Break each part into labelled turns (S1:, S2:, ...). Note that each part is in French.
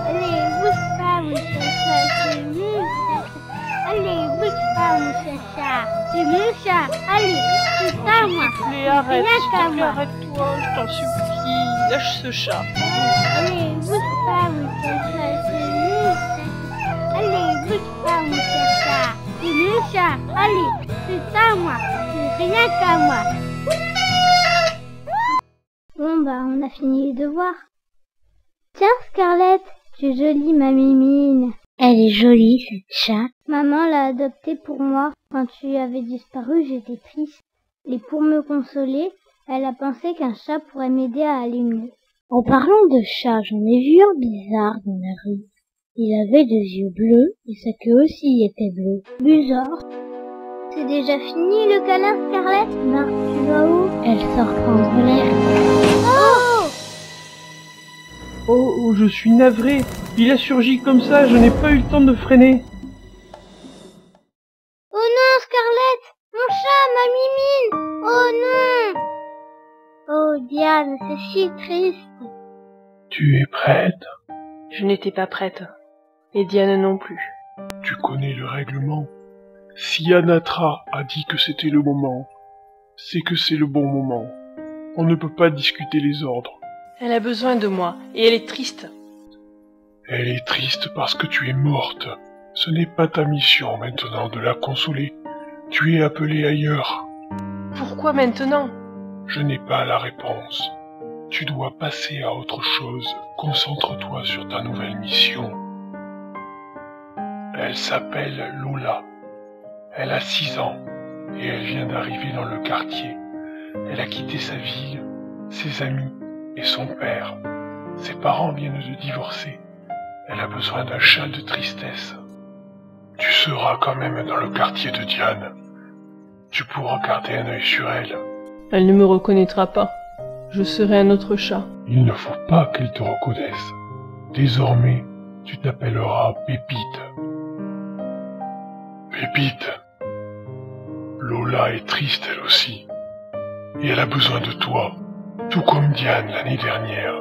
S1: Allez, bouge pas, mon chacha, c'est mon chacha. Allez, bouge pas, mon chacha, c'est mon chat. Allez, c'est ça, moi.
S2: Arrête,
S1: Rien qu'à moi.
S2: arrête-toi, je t'en supplie, lâche ce chat.
S1: Allez, bouge pas, mon chacha, c'est mon chacha. Allez, bouge pas, mon chacha, c'est mon chat. Allez, c'est ça, moi. C'est rien qu'à moi. Bon, bah, on a fini les devoirs. Tiens, Scarlett, tu es jolie, ma mimine. Elle est jolie, cette chatte. Maman l'a adoptée pour moi. Quand tu avais disparu, j'étais triste. Et pour me consoler, elle a pensé qu'un chat pourrait m'aider à aller mieux. En parlant de chat, j'en ai vu un bizarre dans la rue. Il avait des yeux bleus et sa queue aussi était bleue. Bizarre. C'est déjà fini le câlin, Scarlett? Non, tu vas où? Elle sort prendre l'air.
S2: Oh, je suis navré. Il a surgi comme ça, je n'ai pas eu le temps de freiner.
S1: Oh non, Scarlett! Mon chat, ma mimine! Oh non! Oh, Diane, c'est si triste.
S3: Tu es prête?
S2: Je n'étais pas prête. Et Diane non plus.
S3: Tu connais le règlement. Si Anatra a dit que c'était le moment, c'est que c'est le bon moment. On ne peut pas discuter les ordres.
S2: Elle a besoin de moi, et elle est triste.
S3: Elle est triste parce que tu es morte. Ce n'est pas ta mission maintenant de la consoler. Tu es appelée ailleurs.
S2: Pourquoi maintenant?
S3: Je n'ai pas la réponse. Tu dois passer à autre chose. Concentre-toi sur ta nouvelle mission. Elle s'appelle Lola. Elle a 6 ans et elle vient d'arriver dans le quartier. Elle a quitté sa ville, ses amis et son père. Ses parents viennent de divorcer. Elle a besoin d'un chat de tristesse. Tu seras quand même dans le quartier de Diane. Tu pourras garder un œil sur elle.
S2: Elle ne me reconnaîtra pas. Je serai un autre chat.
S3: Il ne faut pas qu'elle te reconnaisse. Désormais, tu t'appelleras Pépite. Pépite. Lola est triste elle aussi. Et elle a besoin de toi. Tout comme Diane l'année dernière.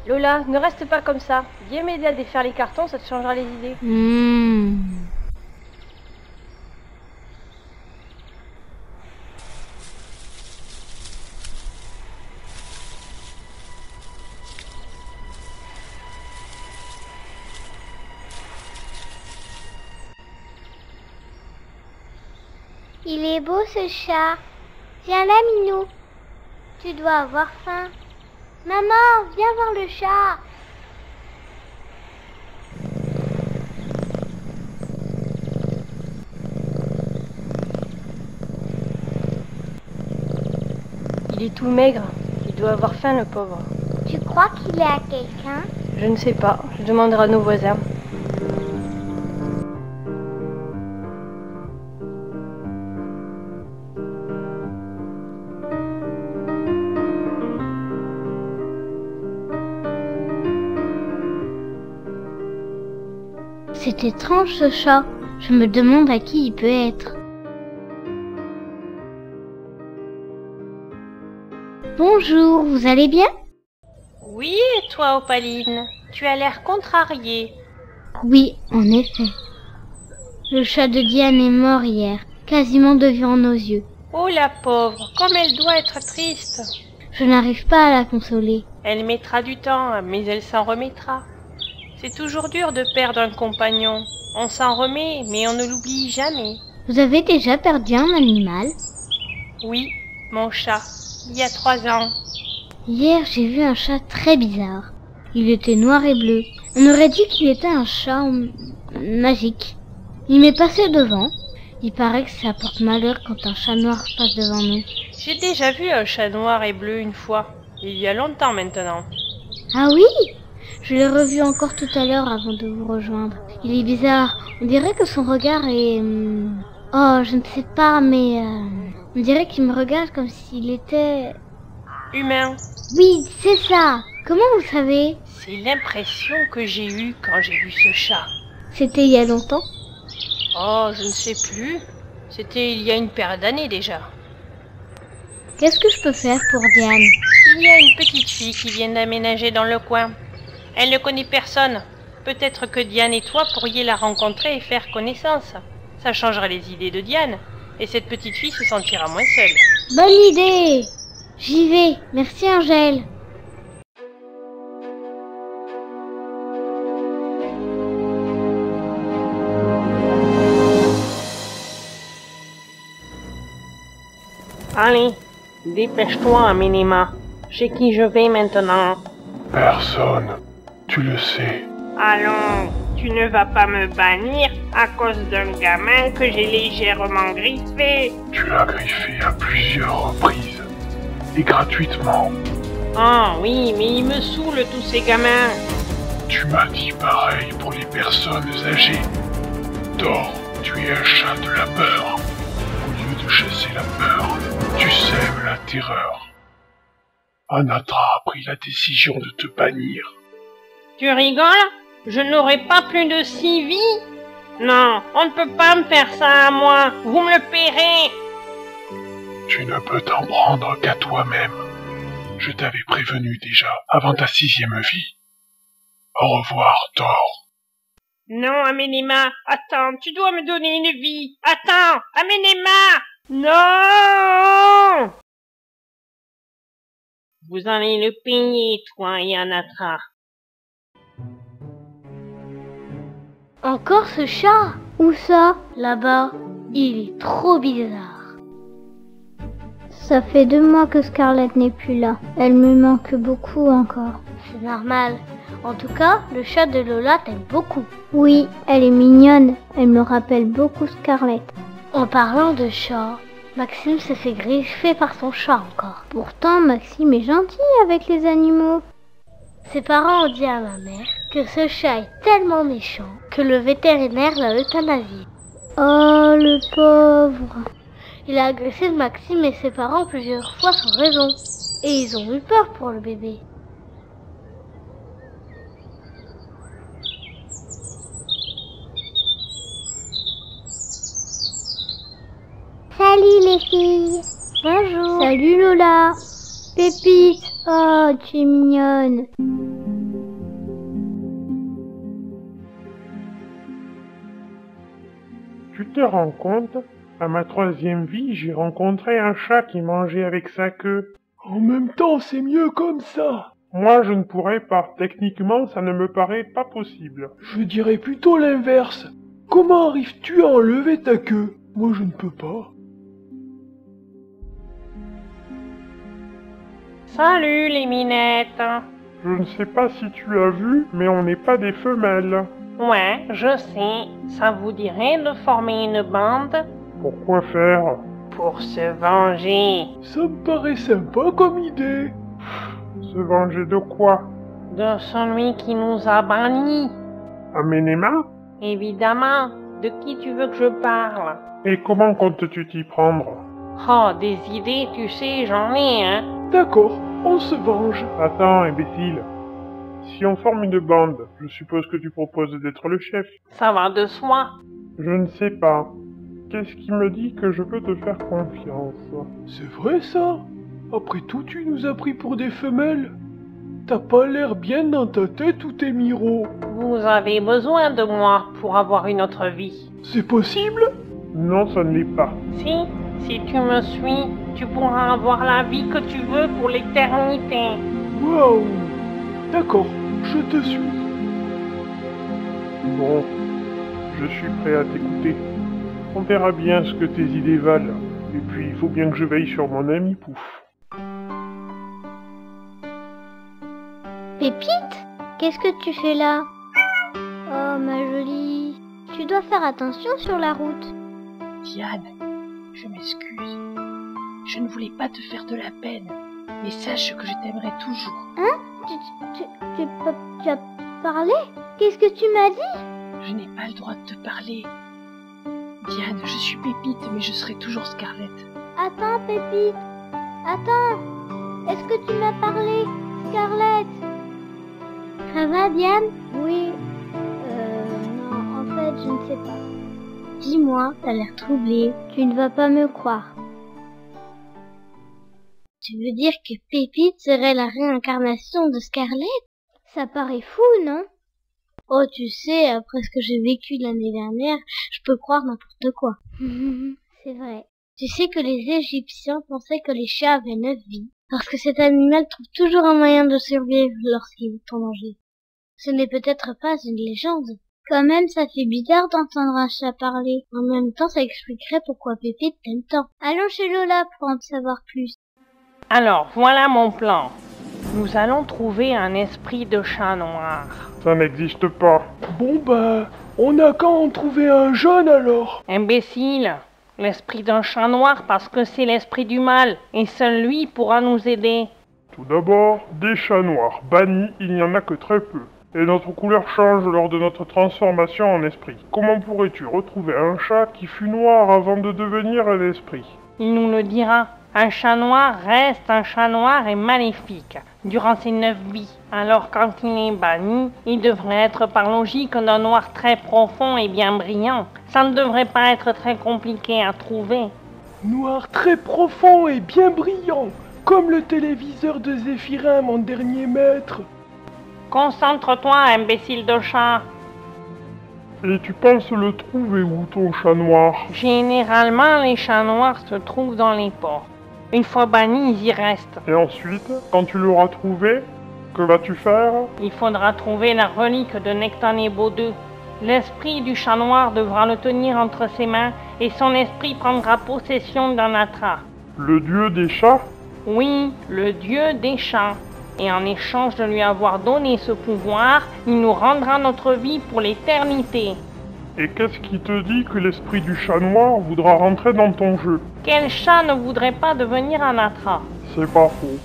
S2: Lola, ne reste pas comme ça. Viens m'aider à défaire les cartons, ça te changera les idées.
S1: Il est beau ce chat. Viens là, Minou. Tu dois avoir faim. Maman, viens voir le chat.
S2: Il est tout maigre. Il doit avoir faim, le pauvre.
S1: Tu crois qu'il est à quelqu'un?
S2: Je ne sais pas. Je demanderai à nos voisins.
S1: C'est étrange ce chat. Je me demande à qui il peut être. Bonjour, vous allez bien?
S2: Oui, et toi, Opaline? Tu as l'air contrariée.
S1: Oui, en effet. Le chat de Diane est mort hier, quasiment devant nos yeux.
S2: Oh la pauvre, comme elle doit être triste.
S1: Je n'arrive pas à la consoler.
S2: Elle mettra du temps, mais elle s'en remettra. C'est toujours dur de perdre un compagnon. On s'en remet, mais on ne l'oublie jamais.
S1: Vous avez déjà perdu un animal?
S2: Oui, mon chat, il y a 3 ans.
S1: Hier, j'ai vu un chat très bizarre. Il était noir et bleu. On aurait dit qu'il était un chat magique. Il m'est passé devant. Il paraît que ça porte malheur quand un chat noir passe devant nous.
S2: J'ai déjà vu un chat noir et bleu une fois. Il y a longtemps maintenant.
S1: Ah oui? Je l'ai revu encore tout à l'heure avant de vous rejoindre. Il est bizarre. On dirait que son regard est... Oh, je ne sais pas, mais... On dirait qu'il me regarde comme s'il était...
S2: Humain.
S1: Oui, c'est ça. Comment vous savez?
S2: C'est l'impression que j'ai eue quand j'ai vu ce chat.
S1: C'était il y a longtemps?
S2: Oh, je ne sais plus. C'était il y a une paire d'années déjà.
S1: Qu'est-ce que je peux faire pour Diane?
S2: Il y a une petite fille qui vient d'aménager dans le coin. Elle ne connaît personne. Peut-être que Diane et toi pourriez la rencontrer et faire connaissance. Ça changera les idées de Diane, et cette petite fille se sentira moins seule.
S1: Bonne idée! J'y vais. Merci Angèle.
S2: Allez, dépêche-toi, Aminima. Chez qui je vais maintenant?
S3: Personne. Tu le sais.
S2: Allons, tu ne vas pas me bannir à cause d'un gamin que j'ai légèrement griffé.
S3: Tu l'as griffé à plusieurs reprises. Et gratuitement.
S2: Ah oui, mais ils me saoulent tous ces gamins.
S3: Tu m'as dit pareil pour les personnes âgées. Thor, tu es un chat de la peur. Au lieu de chasser la peur, tu sèmes la terreur. Anatra a pris la décision de te bannir.
S2: Tu rigoles? Je n'aurai pas plus de 6 vies? Non, on ne peut pas me faire ça à moi. Vous me le paierez.
S3: Tu ne peux t'en prendre qu'à toi-même. Je t'avais prévenu déjà avant ta 6e vie. Au revoir, Thor.
S2: Non, Aminima, attends, tu dois me donner une vie. Attends, Aminima! Non! Vous allez le payer, toi et Anatra.
S1: Encore ce chat? Où ça? Là-bas. Il est trop bizarre. Ça fait 2 mois que Scarlett n'est plus là. Elle me manque beaucoup encore. C'est normal. En tout cas, le chat de Lola t'aime beaucoup. Oui, elle est mignonne. Elle me rappelle beaucoup Scarlett. En parlant de chat, Maxime s'est fait griffer par son chat encore. Pourtant, Maxime est gentil avec les animaux. Ses parents ont dit à ma mère que ce chat est tellement méchant que le vétérinaire l'a euthanasié. Oh, le pauvre! Il a agressé Maxime et ses parents plusieurs fois sans raison. Et ils ont eu peur pour le bébé. Salut les filles! Bonjour! Salut Lola! Pépite! Oh, tu es mignonne!
S3: Tu te rends compte? À ma 3e vie, j'ai rencontré un chat qui mangeait avec sa queue. En même temps, c'est mieux comme ça. Moi, je ne pourrais pas. Techniquement, ça ne me paraît pas possible. Je dirais plutôt l'inverse. Comment arrives-tu à enlever ta queue? Moi, je ne peux pas.
S2: Salut les minettes.
S3: Je ne sais pas si tu as vu, mais on n'est pas des femelles.
S2: Ouais, je sais. Ça vous dirait de former une bande?
S3: Pourquoi faire?
S2: Pour se venger.
S3: Ça me paraît sympa comme idée. Se venger de quoi?
S2: De celui qui nous a bannis.
S3: Amenema?
S2: Évidemment. De qui tu veux que je parle?
S3: Et comment comptes-tu t'y prendre?
S2: Oh, des idées, tu sais, j'en ai, hein.
S3: D'accord, on se venge. Attends, imbécile. Si on forme une bande, je suppose que tu proposes d'être le chef.
S2: Ça va de soi.
S3: Je ne sais pas. Qu'est-ce qui me dit que je peux te faire confiance? C'est vrai ça? Après tout, tu nous as pris pour des femelles. T'as pas l'air bien dans ta tête ou t'es miro?
S2: Vous avez besoin de moi pour avoir une autre vie.
S3: C'est possible? Non, ça ne l'est pas.
S2: Si tu me suis, tu pourras avoir la vie que tu veux pour l'éternité.
S3: Waouh! D'accord, je te suis. Bon, je suis prêt à t'écouter. On verra bien ce que tes idées valent. Et puis, il faut bien que je veille sur mon ami Pouf.
S1: Pépite? Qu'est-ce que tu fais là? Oh, ma jolie. Tu dois faire attention sur la route.
S2: Diane, je m'excuse. Je ne voulais pas te faire de la peine. Mais sache que je t'aimerai toujours.
S1: Hein? Tu as parlé? Qu'est-ce que tu m'as dit?
S2: Je n'ai pas le droit de te parler. Diane, je suis Pépite, mais je serai toujours Scarlett.
S1: Attends, Pépite. Attends. Est-ce que tu m'as parlé, Scarlett? Ça va, Diane? Oui. Non, en fait, je ne sais pas. Dis-moi, t'as l'air troublée. Tu ne vas pas me croire. Tu veux dire que Pépite serait la réincarnation de Scarlett? Ça paraît fou, non? Oh, tu sais, après ce que j'ai vécu l'année dernière, je peux croire n'importe quoi. C'est vrai. Tu sais que les Égyptiens pensaient que les chats avaient 9 vies, parce que cet animal trouve toujours un moyen de survivre lorsqu'il est en danger. Ce n'est peut-être pas une légende. Quand même, ça fait bizarre d'entendre un chat parler. En même temps, ça expliquerait pourquoi Pépite t'aime tant. Allons chez Lola pour en savoir plus.
S2: Alors, voilà mon plan. Nous allons trouver un esprit de chat noir.
S3: Ça n'existe pas. Bon on n'a qu'à en trouver un jeune alors.
S2: Imbécile, l'esprit d'un chat noir parce que c'est l'esprit du mal, et seul lui pourra nous aider.
S3: Tout d'abord, des chats noirs bannis, il n'y en a que très peu. Et notre couleur change lors de notre transformation en esprit. Comment pourrais-tu retrouver un chat qui fut noir avant de devenir un esprit?
S2: Il nous le dira. Un chat noir reste un chat noir et maléfique durant ses 9 vies. Alors quand il est banni, il devrait être par logique d'un noir très profond et bien brillant. Ça ne devrait pas être très compliqué à trouver.
S3: Noir très profond et bien brillant, comme le téléviseur de Zéphirin, mon dernier maître.
S2: Concentre-toi, imbécile de chat.
S3: Et tu penses le trouver où, ton chat noir?
S2: Généralement, les chats noirs se trouvent dans les ports. Une fois bannis, ils y restent.
S3: Et ensuite, quand tu l'auras trouvé, que vas-tu faire?
S2: Il faudra trouver la relique de Nectanebo II. L'esprit du chat noir devra le tenir entre ses mains et son esprit prendra possession d'Anatra.
S3: Le dieu des chats?
S2: Oui, le dieu des chats. Et en échange de lui avoir donné ce pouvoir, il nous rendra notre vie pour l'éternité.
S3: Et qu'est-ce qui te dit que l'esprit du chat noir voudra rentrer dans ton jeu?
S2: Quel chat ne voudrait pas devenir Anatra?
S3: C'est pas faux.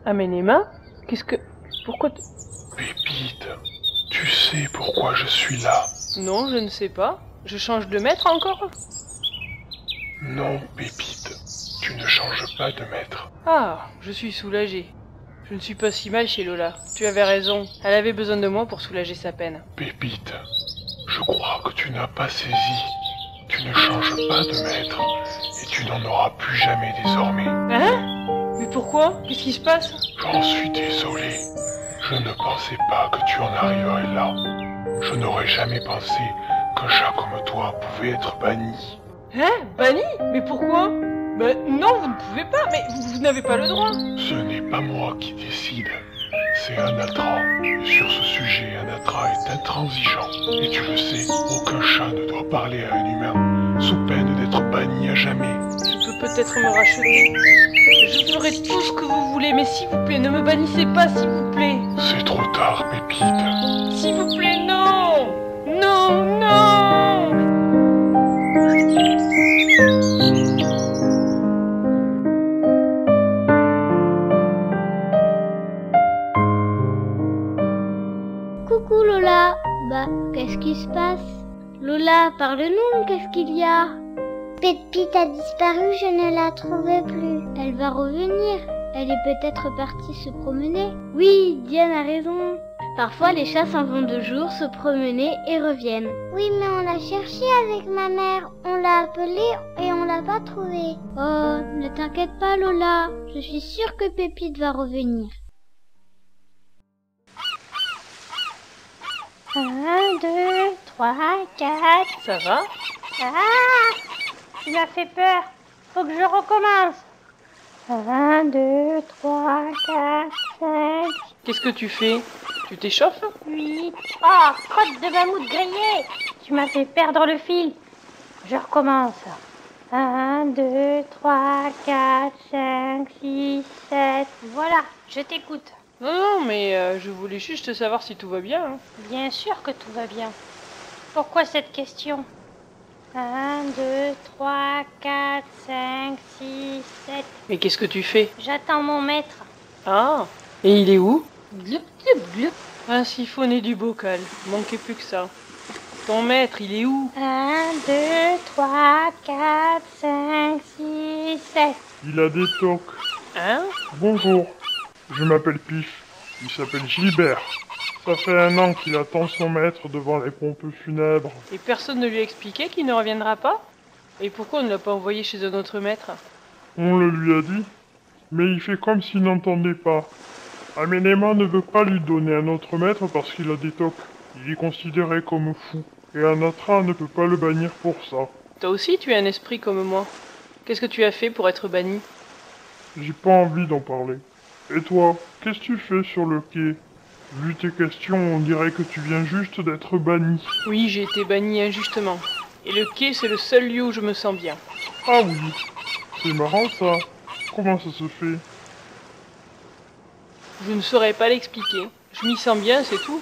S2: Amenema? Qu'est-ce que... Pourquoi...
S3: Pépite, tu sais pourquoi je suis là?
S2: Non, je ne sais pas. Je change de maître encore?
S3: Non, Pépite, tu ne changes pas de maître.
S2: Ah, je suis soulagé. Je ne suis pas si mal chez Lola. Tu avais raison. Elle avait besoin de moi pour soulager sa peine.
S3: Pépite, je crois que tu n'as pas saisi. Tu ne changes pas de maître, et tu n'en auras plus jamais désormais.
S2: Hein? Mais pourquoi? Qu'est-ce qui se passe?
S3: J'en suis désolé. Je ne pensais pas que tu en arriverais là. Je n'aurais jamais pensé qu'un chat comme toi pouvait être banni.
S2: Hein? Banni? Mais pourquoi? Ben non, vous ne pouvez pas, mais vous n'avez pas le droit.
S3: Ce n'est pas moi qui décide. C'est Anatra. Et sur ce sujet, Anatra est intransigeant. Et tu le sais, aucun chat ne doit parler à un humain, sous peine d'être banni à jamais.
S2: Je peux peut-être me racheter. Je ferai tout ce que vous voulez, mais s'il vous plaît, ne me bannissez pas, s'il vous plaît.
S3: C'est trop tard, Pépite.
S2: S'il vous plaît, non! Non, non!
S1: Coucou Lola. Qu'est-ce qui se passe? Lola, parle-nous, qu'est-ce qu'il y a? Pépite a disparu, je ne la trouvais plus. Elle va revenir. Elle est peut-être partie se promener. Oui, Diane a raison. Parfois, les chats s'en vont de jour se promener et reviennent. Oui, mais on l'a cherchée avec ma mère. On l'a appelée et on l'a pas trouvée. Oh, ne t'inquiète pas, Lola. Je suis sûre que Pépite va revenir. 1, 2, 3, 4...
S2: Ça va?
S1: Ah! Tu m'as fait peur. Faut que je recommence. 1, 2, 3, 4, 5...
S2: Qu'est-ce que tu fais? Tu t'échauffes?
S1: 8... Oh, crotte de mammouth grillée! Tu m'as fait perdre le fil. Je recommence. 1, 2, 3, 4, 5, 6, 7... Voilà, je t'écoute.
S2: Non, mais je voulais juste savoir si tout va bien. Hein.
S1: Bien sûr que tout va bien. Pourquoi cette question? 1, 2, 3, 4, 5, 6, 7...
S2: Mais qu'est-ce que tu fais?
S1: J'attends mon maître.
S2: Ah, et il est où? Gloup, gloup, gloup. Un siphonné du bocal, manquait plus que ça. Ton maître, il est où?
S1: 1, 2, 3, 4, 5, 6, 7.
S3: Il a des tocs.
S2: Hein?
S3: Bonjour, je m'appelle Pif. Il s'appelle Gilbert. Ça fait 1 an qu'il attend son maître devant les pompes funèbres.
S2: Et personne ne lui a expliqué qu'il ne reviendra pas? Et pourquoi on ne l'a pas envoyé chez un autre maître?
S3: On le lui a dit, mais il fait comme s'il n'entendait pas. Aménéma ne veut pas lui donner un autre maître parce qu'il a des tocs. Il est considéré comme fou. Et Anatra ne peut pas le bannir pour ça.
S2: Toi aussi, tu es un esprit comme moi. Qu'est-ce que tu as fait pour être banni?
S3: J'ai pas envie d'en parler. Et toi, qu'est-ce que tu fais sur le quai? Vu tes questions, on dirait que tu viens juste d'être banni.
S2: Oui, j'ai été banni injustement. Et le quai, c'est le seul lieu où je me sens bien.
S3: Ah oui, c'est marrant ça. Comment ça se fait?
S2: Je ne saurais pas l'expliquer. Je m'y sens bien, c'est tout.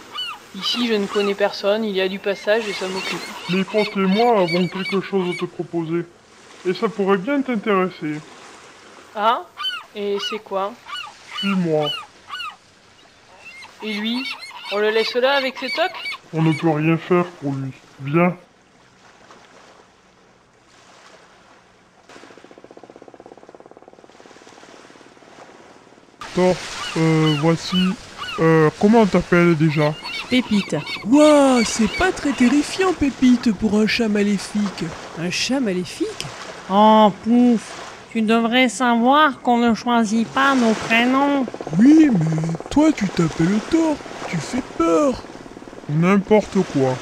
S2: Ici, je ne connais personne, il y a du passage et ça m'occupe.
S3: Mes potes et moi avons quelque chose à te proposer. Et ça pourrait bien t'intéresser.
S2: Ah? Et c'est quoi?
S3: Suis-moi.
S2: Et lui? On le laisse là avec ses tocs?
S3: On ne peut rien faire pour lui. Viens. Attends, voici... comment on t'appelle déjà?
S4: Pépite. Waouh, c'est pas très terrifiant, Pépite, pour un chat maléfique. Un chat maléfique?
S5: Oh, Pouf, tu devrais savoir qu'on ne choisit pas nos prénoms.
S3: Oui, mais toi tu t'appelles Thor. Tu fais peur. N'importe quoi.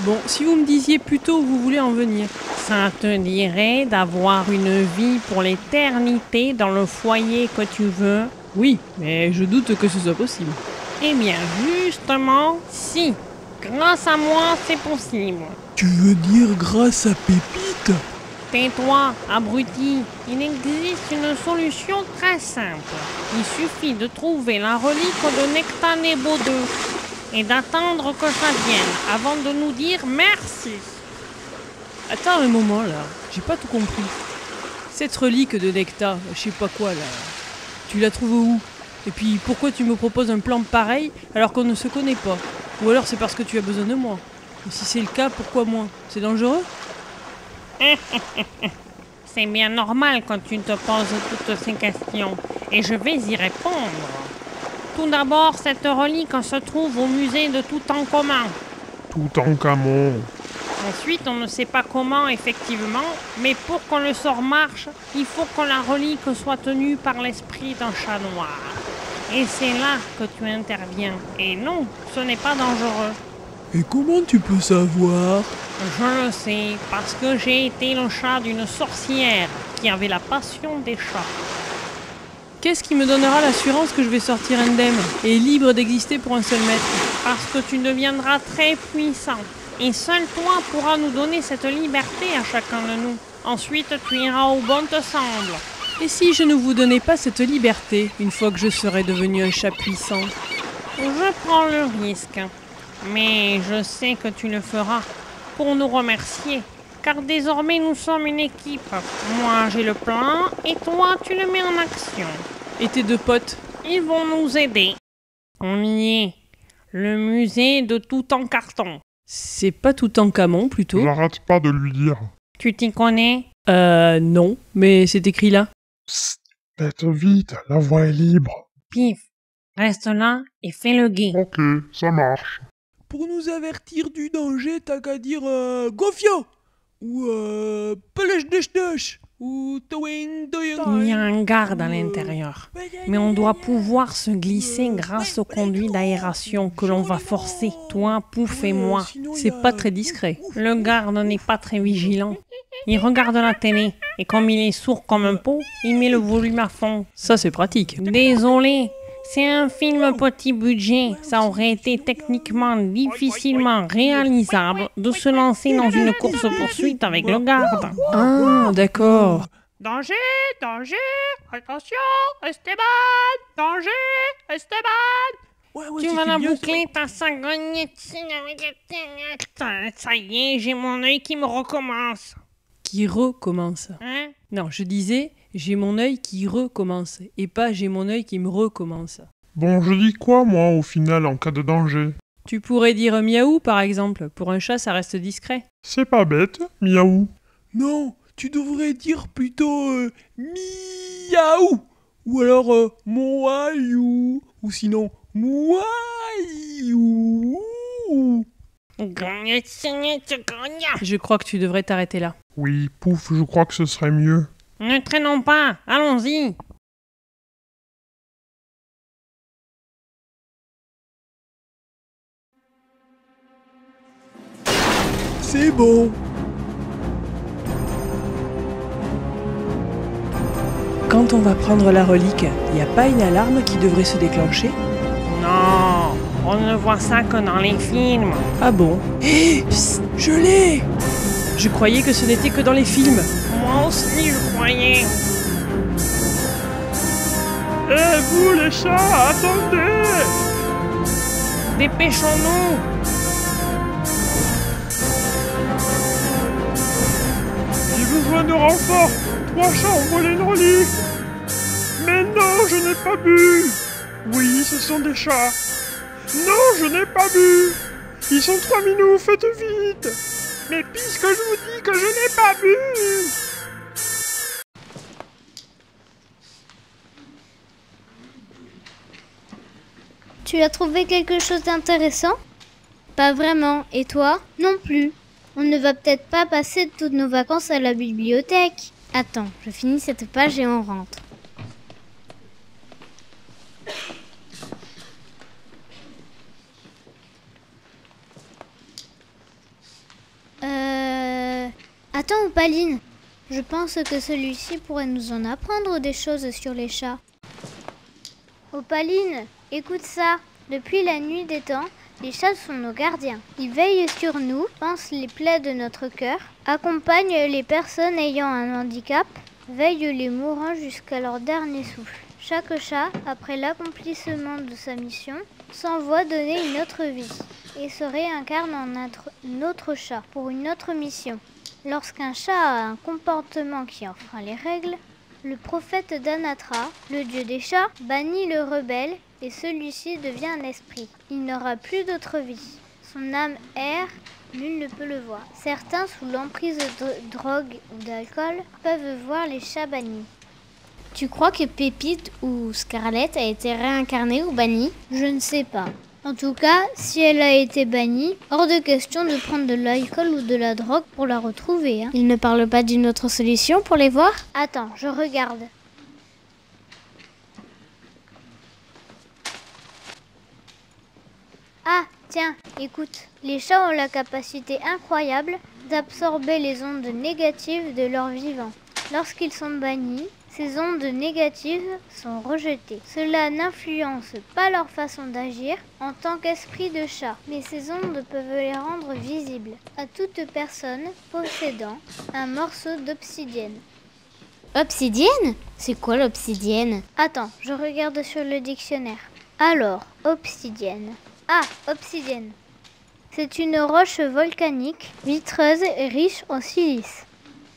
S4: Bon, si vous me disiez plutôt où vous voulez en venir.
S5: Ça te dirait d'avoir une vie pour l'éternité dans le foyer que tu veux?
S4: Oui, mais je doute que ce soit possible.
S5: Eh bien, justement, si. Grâce à moi, c'est possible.
S4: Tu veux dire grâce à Pépite?
S5: Tais-toi, abruti. Il existe une solution très simple. Il suffit de trouver la relique de Nectanebo II et d'attendre que ça vienne avant de nous dire merci.
S4: Attends un moment là, j'ai pas tout compris. Cette relique de Necta, je sais pas quoi là, tu la trouves où? Et puis pourquoi tu me proposes un plan pareil alors qu'on ne se connaît pas? Ou alors c'est parce que tu as besoin de moi? Et si c'est le cas, pourquoi moi? C'est dangereux?
S5: C'est bien normal quand tu te poses toutes ces questions, et je vais y répondre. Tout d'abord, cette relique se trouve au musée de Toutankhamon.
S3: Toutankhamon.
S5: Ensuite, on ne sait pas comment effectivement, mais pour que le sort marche, il faut que la relique soit tenue par l'esprit d'un chat noir. Et c'est là que tu interviens. Et non, ce n'est pas dangereux.
S4: Et comment tu peux savoir?
S5: Je le sais, parce que j'ai été le chat d'une sorcière qui avait la passion des chats.
S4: Qu'est-ce qui me donnera l'assurance que je vais sortir indemne et libre d'exister pour un seul maître?
S5: Parce que tu deviendras très puissant. Et seul toi pourras nous donner cette liberté à chacun de nous. Ensuite, tu iras où bon te semble.
S4: Et si je ne vous donnais pas cette liberté, une fois que je serais devenu un chat puissant?
S5: Je prends le risque. Mais je sais que tu le feras pour nous remercier. Car désormais nous sommes une équipe. Moi j'ai le plan et toi tu le mets en action.
S4: Et tes deux potes?
S5: Ils vont nous aider. On y est. Le musée de Toutankhamon.
S4: C'est pas Toutankhamon plutôt?
S3: J'arrête pas de lui dire.
S5: Tu t'y connais?
S4: Non, mais c'est écrit là.
S3: Psst, faites vite, la voie est libre.
S5: Pif, reste là et fais le guet.
S3: Ok, ça marche.
S4: Pour nous avertir du danger, t'as qu'à dire Gofio ou Pelech-Dech-Dech ou Toing Doying.
S5: Il y a un garde à l'intérieur, mais on doit pouvoir se glisser grâce au conduit d'aération que l'on va forcer, toi, Pouf et moi.
S4: C'est pas très discret.
S5: Le garde n'est pas très vigilant. Il regarde la télé, et comme il est sourd comme un pot, il met le volume à fond.
S4: Ça c'est pratique.
S5: Désolé, c'est un film petit budget. Ça aurait été techniquement difficilement réalisable de se lancer dans une course-poursuite avec le garde.
S4: Ah, d'accord.
S5: Danger, danger, attention, Esteban, danger, Esteban. Tu m'en as bouclé ta sagognette. Ça y est, j'ai mon œil qui me recommence.
S4: Qui recommence.
S5: Hein?
S4: Non, je disais, j'ai mon œil qui recommence. Et pas j'ai mon œil qui me recommence.
S3: Bon, je dis quoi, moi, au final, en cas de danger?
S4: Tu pourrais dire miaou, par exemple. Pour un chat, ça reste discret.
S3: C'est pas bête, miaou.
S6: Non, tu devrais dire plutôt miaou. Ou alors moaïou. Ou sinon moaïou.
S4: Je crois que tu devrais t'arrêter là.
S3: Oui, pouf, je crois que ce serait mieux.
S5: Ne traînons pas, allons-y.
S6: C'est bon.
S4: Quand on va prendre la relique, y a pas une alarme qui devrait se déclencher?
S5: Non, on ne voit ça que dans les films.
S4: Ah bon?
S6: Hé, je l'ai.
S4: Je croyais que ce n'était que dans les films.
S5: Moi aussi, je croyais.
S3: Eh, vous les chats, attendez!
S5: Dépêchons-nous.
S3: J'ai besoin de renfort. 3 chats ont volé une relique. Mais non, je n'ai pas bu. Oui, ce sont des chats. Non, je n'ai pas bu. Ils sont 3 minous, faites vite. Mais puisque je vous dis que je n'ai pas bu.
S1: Tu as trouvé quelque chose d'intéressant? Pas vraiment. Et toi? Non plus. On ne va peut-être pas passer toutes nos vacances à la bibliothèque. Attends, je finis cette page et on rentre. Attends, Opaline. Je pense que celui-ci pourrait nous en apprendre des choses sur les chats. Opaline, écoute ça. Depuis la nuit des temps, les chats sont nos gardiens. Ils veillent sur nous, pansent les plaies de notre cœur, accompagnent les personnes ayant un handicap, veillent les mourants jusqu'à leur dernier souffle. Chaque chat, après l'accomplissement de sa mission, s'envoie donner une autre vie et se réincarne en un autre chat pour une autre mission. Lorsqu'un chat a un comportement qui enfreint les règles, le prophète Danatra, le dieu des chats, bannit le rebelle et celui-ci devient un esprit. Il n'aura plus d'autre vie. Son âme erre, nul ne peut le voir. Certains, sous l'emprise de drogue ou d'alcool, peuvent voir les chats bannis. Tu crois que Pépite ou Scarlett a été réincarnée ou bannie? Je ne sais pas. En tout cas, si elle a été bannie, hors de question de prendre de l'alcool ou de la drogue pour la retrouver. Hein. Il ne parle pas d'une autre solution pour les voir? Attends, je regarde. Ah, tiens, écoute. Les chats ont la capacité incroyable d'absorber les ondes négatives de leur vivant. Lorsqu'ils sont bannis, ces ondes négatives sont rejetées. Cela n'influence pas leur façon d'agir en tant qu'esprit de chat, mais ces ondes peuvent les rendre visibles à toute personne possédant un morceau d'obsidienne. Obsidienne? C'est quoi l'obsidienne? Attends, je regarde sur le dictionnaire. Alors, obsidienne. Ah, obsidienne. C'est une roche volcanique, vitreuse et riche en silice.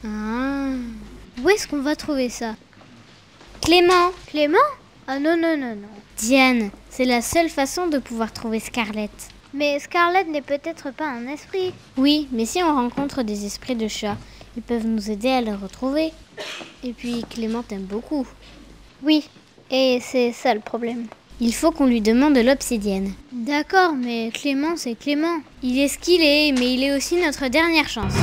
S1: Ah. Où est-ce qu'on va trouver ça? Clément! Clément? Ah non, non, non, non. Diane, c'est la seule façon de pouvoir trouver Scarlett. Mais Scarlett n'est peut-être pas un esprit. Oui, mais si on rencontre des esprits de chat, ils peuvent nous aider à le retrouver. Et puis Clément t'aime beaucoup. Oui, et c'est ça le problème. Il faut qu'on lui demande de l'obsidienne. D'accord, mais Clément c'est Clément. Il est ce qu'il est, mais il est aussi notre dernière chance.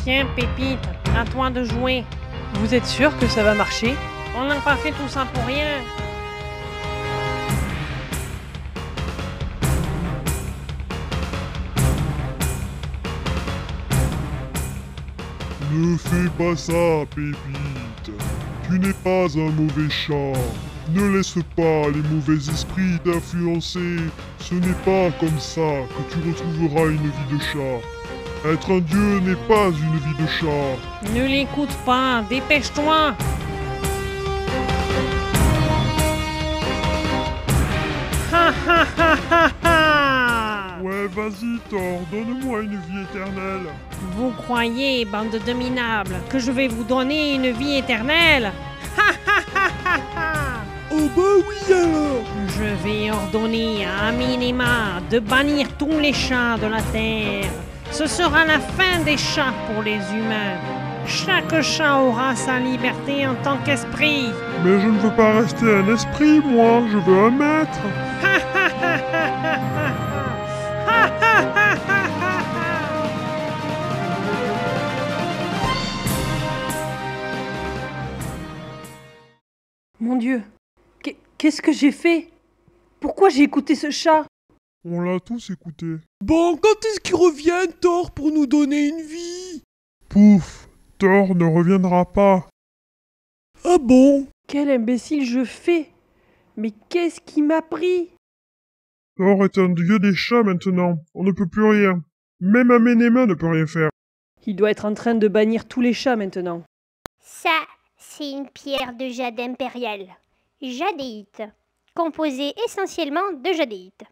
S5: Tiens, Pépite, à toi de jouer.
S4: Vous êtes sûr que ça va marcher?
S5: On n'a pas fait tout ça pour rien.
S3: Ne fais pas ça, Pépite. Tu n'es pas un mauvais chat. Ne laisse pas les mauvais esprits t'influencer. Ce n'est pas comme ça que tu retrouveras une vie de chat. Être un dieu n'est pas une vie de chat.
S5: Ne l'écoute pas, dépêche-toi. Ha ha ha ha ha.
S3: Ouais, Vas-y, Thor, donne-moi une vie éternelle.
S5: Vous croyez, bande de minables, que je vais vous donner une vie éternelle?
S6: Oh bah oui alors!
S5: Je vais ordonner à Minima de bannir tous les chats de la Terre. Ce sera la fin des chats pour les humains. Chaque chat aura sa liberté en tant qu'esprit.
S3: Mais je ne veux pas rester un esprit, moi, je veux un maître.
S4: Mon Dieu, qu'est-ce que j'ai fait? Pourquoi j'ai écouté ce chat?
S3: On l'a tous écouté.
S6: Bon, quand est-ce qu'il revient, Thor, pour nous donner une vie?
S3: Pouf, Thor ne reviendra pas.
S6: Ah bon?
S4: Quel imbécile je fais! Mais qu'est-ce qui m'a pris?
S3: Thor est un dieu des chats maintenant, on ne peut plus rien. Même Amenema ne peut rien faire.
S4: Il doit être en train de bannir tous les chats maintenant.
S1: Ça, c'est une pierre de jade impériale, jadéite, composée essentiellement de jadéite.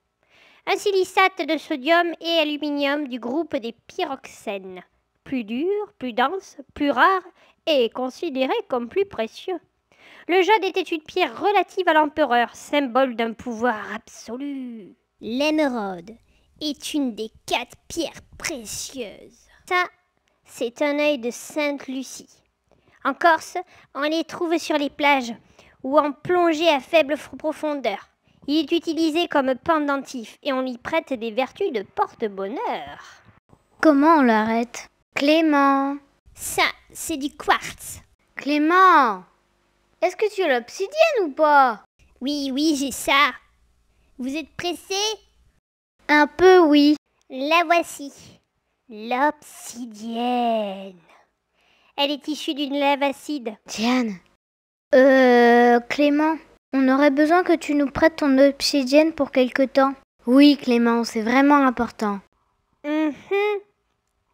S1: Un silicate de sodium et aluminium du groupe des pyroxènes. Plus dur, plus dense, plus rare et considéré comme plus précieux. Le jade était une pierre relative à l'empereur, symbole d'un pouvoir absolu. L'émeraude est une des 4 pierres précieuses. Ça, c'est un œil de Sainte Lucie. En Corse, on les trouve sur les plages ou en plongée à faible profondeur. Il est utilisé comme pendentif et on y prête des vertus de porte-bonheur. Comment on l'arrête? Clément. Ça, c'est du quartz. Clément, est-ce que tu as l'obsidienne ou pas? Oui, j'ai ça. Vous êtes pressé? Un peu, oui. La voici. L'obsidienne. Elle est issue d'une lave acide. Diane. Clément, on aurait besoin que tu nous prêtes ton obsidienne pour quelque temps. Oui, Clément, c'est vraiment important.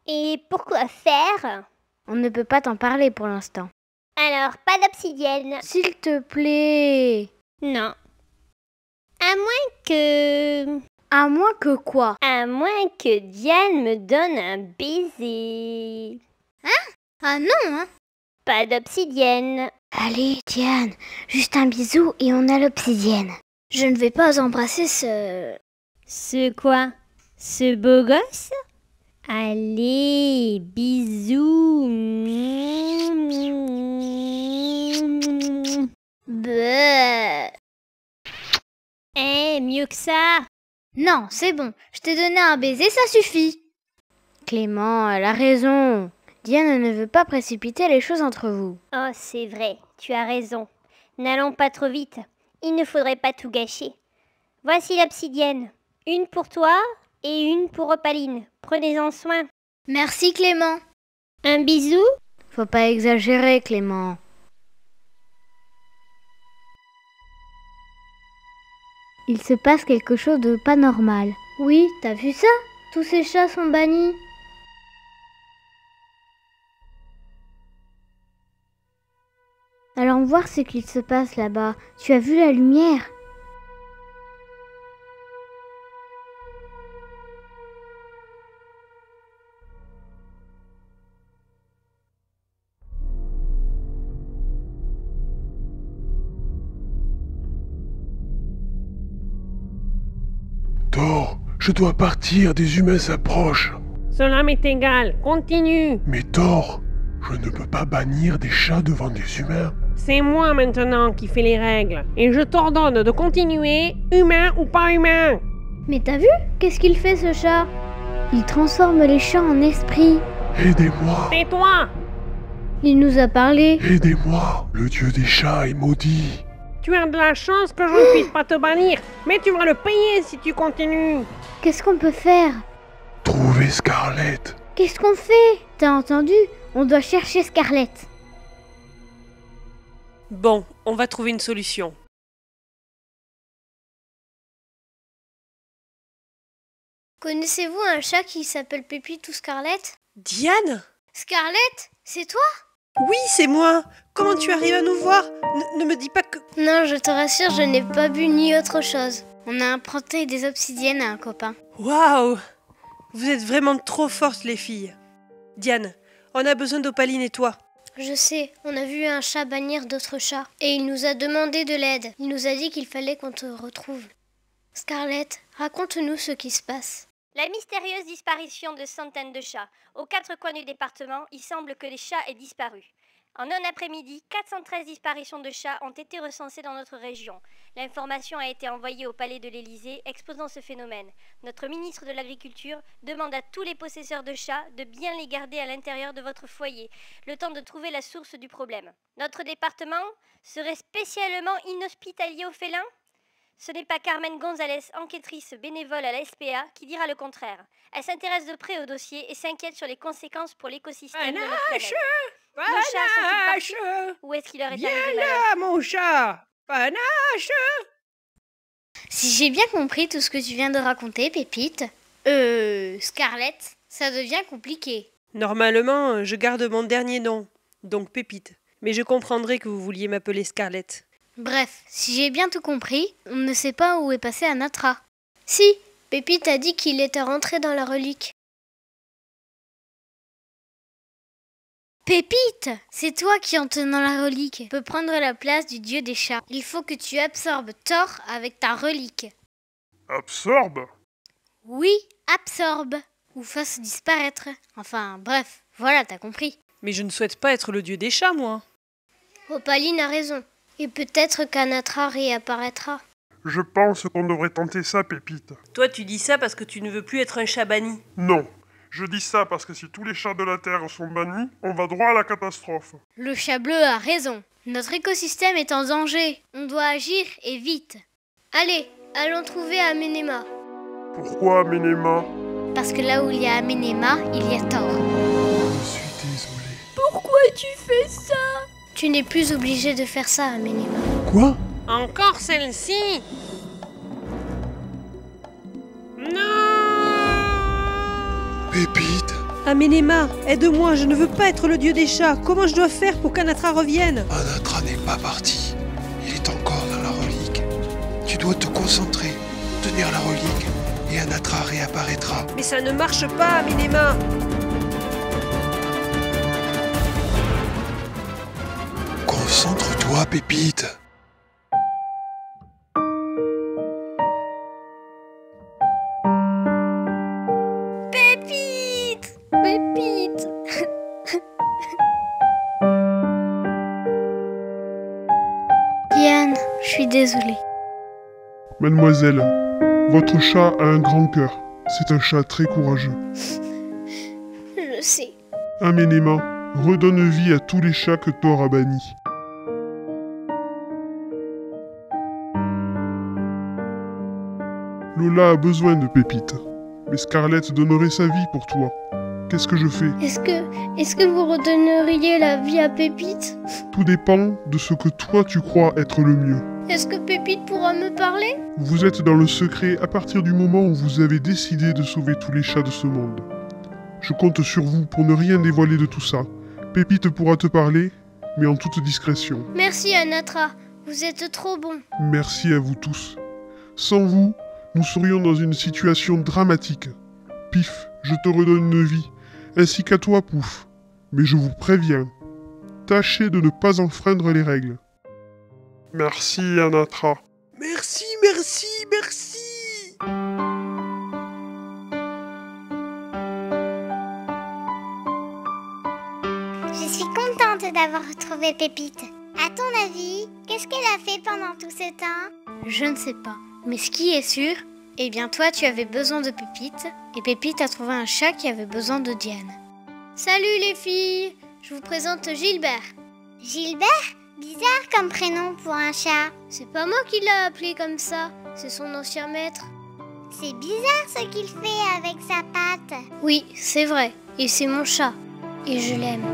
S1: Et pourquoi faire? On ne peut pas t'en parler pour l'instant. Alors, pas d'obsidienne. S'il te plaît. Non. À moins que... À moins que quoi? À moins que Diane me donne un baiser. Hein? Ah non, hein? Pas d'obsidienne. Allez, Diane, juste un bisou et on a l'obsidienne. Je ne vais pas embrasser ce... Ce quoi? Ce beau gosse? Allez, bisous. Bleh. Mieux que ça. Non, c'est bon. Je t'ai donné un baiser, ça suffit. Clément, elle a raison. Diane ne veut pas précipiter les choses entre vous. Oh, c'est vrai. Tu as raison. N'allons pas trop vite. Il ne faudrait pas tout gâcher. Voici l'obsidienne. Une pour toi et une pour Opaline. Prenez-en soin. Merci, Clément. Un bisou? Faut pas exagérer, Clément. Il se passe quelque chose de pas normal. Oui, t'as vu ça? Tous ces chats sont bannis. Allons voir ce qu'il se passe là-bas. Tu as vu la lumière?
S3: Thor, je dois partir, des humains s'approchent.
S5: Cela m'est égal, continue.
S3: Mais Thor, je ne peux pas bannir des chats devant des humains.
S5: C'est moi maintenant qui fais les règles. Et je t'ordonne de continuer, humain ou pas humain.
S1: Mais t'as vu? Qu'est-ce qu'il fait ce chat? Il transforme les chats en esprits.
S3: Aidez-moi!
S5: Tais-toi!
S1: Il nous a parlé.
S3: Aidez-moi! Le dieu des chats est maudit.
S5: Tu as de la chance que je ne puisse pas te bannir, mais tu vas le payer si tu continues.
S1: Qu'est-ce qu'on peut faire?
S3: Trouvez Scarlett.
S1: Qu'est-ce qu'on fait? T'as entendu? On doit chercher Scarlett.
S4: Bon, on va trouver une solution.
S1: Connaissez-vous un chat qui s'appelle Pépite ou Scarlett?
S4: Diane?
S1: Scarlett? C'est toi?
S4: Oui, c'est moi. Comment tu arrives à nous voir? Ne me dis pas que...
S1: Non, je te rassure, je n'ai pas bu ni autre chose. On a emprunté des obsidiennes à un copain.
S4: Waouh!
S7: Vous êtes vraiment trop fortes, les filles. Diane, on a besoin d'Opaline et toi.
S1: Je sais, on a vu un chat bannir d'autres chats. Et il nous a demandé de l'aide. Il nous a dit qu'il fallait qu'on te retrouve. Scarlett, raconte-nous ce qui se passe.
S8: La mystérieuse disparition de centaines de chats. Aux 4 coins du département, il semble que les chats aient disparu. En un après-midi, 413 disparitions de chats ont été recensées dans notre région. L'information a été envoyée au palais de l'Élysée exposant ce phénomène. Notre ministre de l'Agriculture demande à tous les possesseurs de chats de bien les garder à l'intérieur de votre foyer, le temps de trouver la source du problème. Notre département serait spécialement inhospitalier aux félins ? Ce n'est pas Carmen Gonzalez, enquêtrice bénévole à la SPA, qui dira le contraire. Elle s'intéresse de près au dossier et s'inquiète sur les conséquences pour l'écosystème de notre planète. Nos chats sont-ils partis ? Où est-ce qu'il leur est arrivé malheur ?
S7: Viens là, mon chat. Panache.
S1: Si j'ai bien compris tout ce que tu viens de raconter, Pépite, Scarlett, ça devient compliqué.
S7: Normalement, je garde mon dernier nom, donc Pépite. Mais je comprendrai que vous vouliez m'appeler Scarlett.
S1: Bref, si j'ai bien tout compris, on ne sait pas où est passé Anatra. Si, Pépite a dit qu'il était rentré dans la relique. Pépite, c'est toi qui, en tenant la relique, peux prendre la place du dieu des chats. Il faut que tu absorbes Thor avec ta relique.
S3: Absorbe?
S1: Oui, absorbe. Ou fasse disparaître. Enfin, bref, voilà, t'as compris.
S7: Mais je ne souhaite pas être le dieu des chats, moi.
S1: Opaline a raison. Et peut-être qu'Anatra réapparaîtra.
S3: Je pense qu'on devrait tenter ça, Pépite.
S7: Toi, tu dis ça parce que tu ne veux plus être un chat banni.
S3: Non, je dis ça parce que si tous les chats de la Terre sont bannis, on va droit à la catastrophe.
S1: Le chat bleu a raison. Notre écosystème est en danger. On doit agir et vite. Allez, allons trouver Amenema.
S3: Pourquoi Amenema?
S1: Parce que là où il y a Amenema, il y a Thor.
S3: Je suis désolé.
S4: Pourquoi tu fais ça?
S1: Tu n'es plus obligé de faire ça, Amenema.
S3: Quoi?
S5: Encore celle-ci? Non!
S6: Pépite,
S7: Amenema, aide-moi, je ne veux pas être le dieu des chats. Comment je dois faire pour qu'Anatra revienne?
S6: Anatra n'est pas parti. Il est encore dans la relique. Tu dois te concentrer, tenir la relique, et Anatra réapparaîtra.
S7: Mais ça ne marche pas, Amenema.
S6: Concentre-toi, Pépite.
S1: Pépite! Pépite! Diane, je suis désolée.
S3: Mademoiselle, votre chat a un grand cœur. C'est un chat très courageux.
S1: Je sais.
S3: Amenema, redonne vie à tous les chats que Thor a bannis. Lola a besoin de Pépite, mais Scarlett donnerait sa vie pour toi. Qu'est-ce que je fais?
S1: Est-ce que vous redonneriez la vie à Pépite?
S3: Tout dépend de ce que toi tu crois être le mieux.
S1: Est-ce que Pépite pourra me parler?
S3: Vous êtes dans le secret à partir du moment où vous avez décidé de sauver tous les chats de ce monde. Je compte sur vous pour ne rien dévoiler de tout ça. Pépite pourra te parler, mais en toute discrétion.
S1: Merci Anatra, vous êtes trop bon.
S3: Merci à vous tous. Sans vous, nous serions dans une situation dramatique. Pif, je te redonne une vie, ainsi qu'à toi, Pouf. Mais je vous préviens, tâchez de ne pas enfreindre les règles. Merci, Anatra.
S6: Merci, merci, merci.
S9: Je suis contente d'avoir retrouvé Pépite. À ton avis, qu'est-ce qu'elle a fait pendant tout ce temps?
S1: Je ne sais pas, mais ce qui est sûr, eh bien toi tu avais besoin de Pépite, et Pépite a trouvé un chat qui avait besoin de Diane. Salut les filles, je vous présente Gilbert.
S9: Gilbert? Bizarre comme prénom pour un chat.
S1: C'est pas moi qui l'ai appelé comme ça, c'est son ancien maître.
S9: C'est bizarre ce qu'il fait avec sa patte.
S1: Oui, c'est vrai, et c'est mon chat, et je l'aime.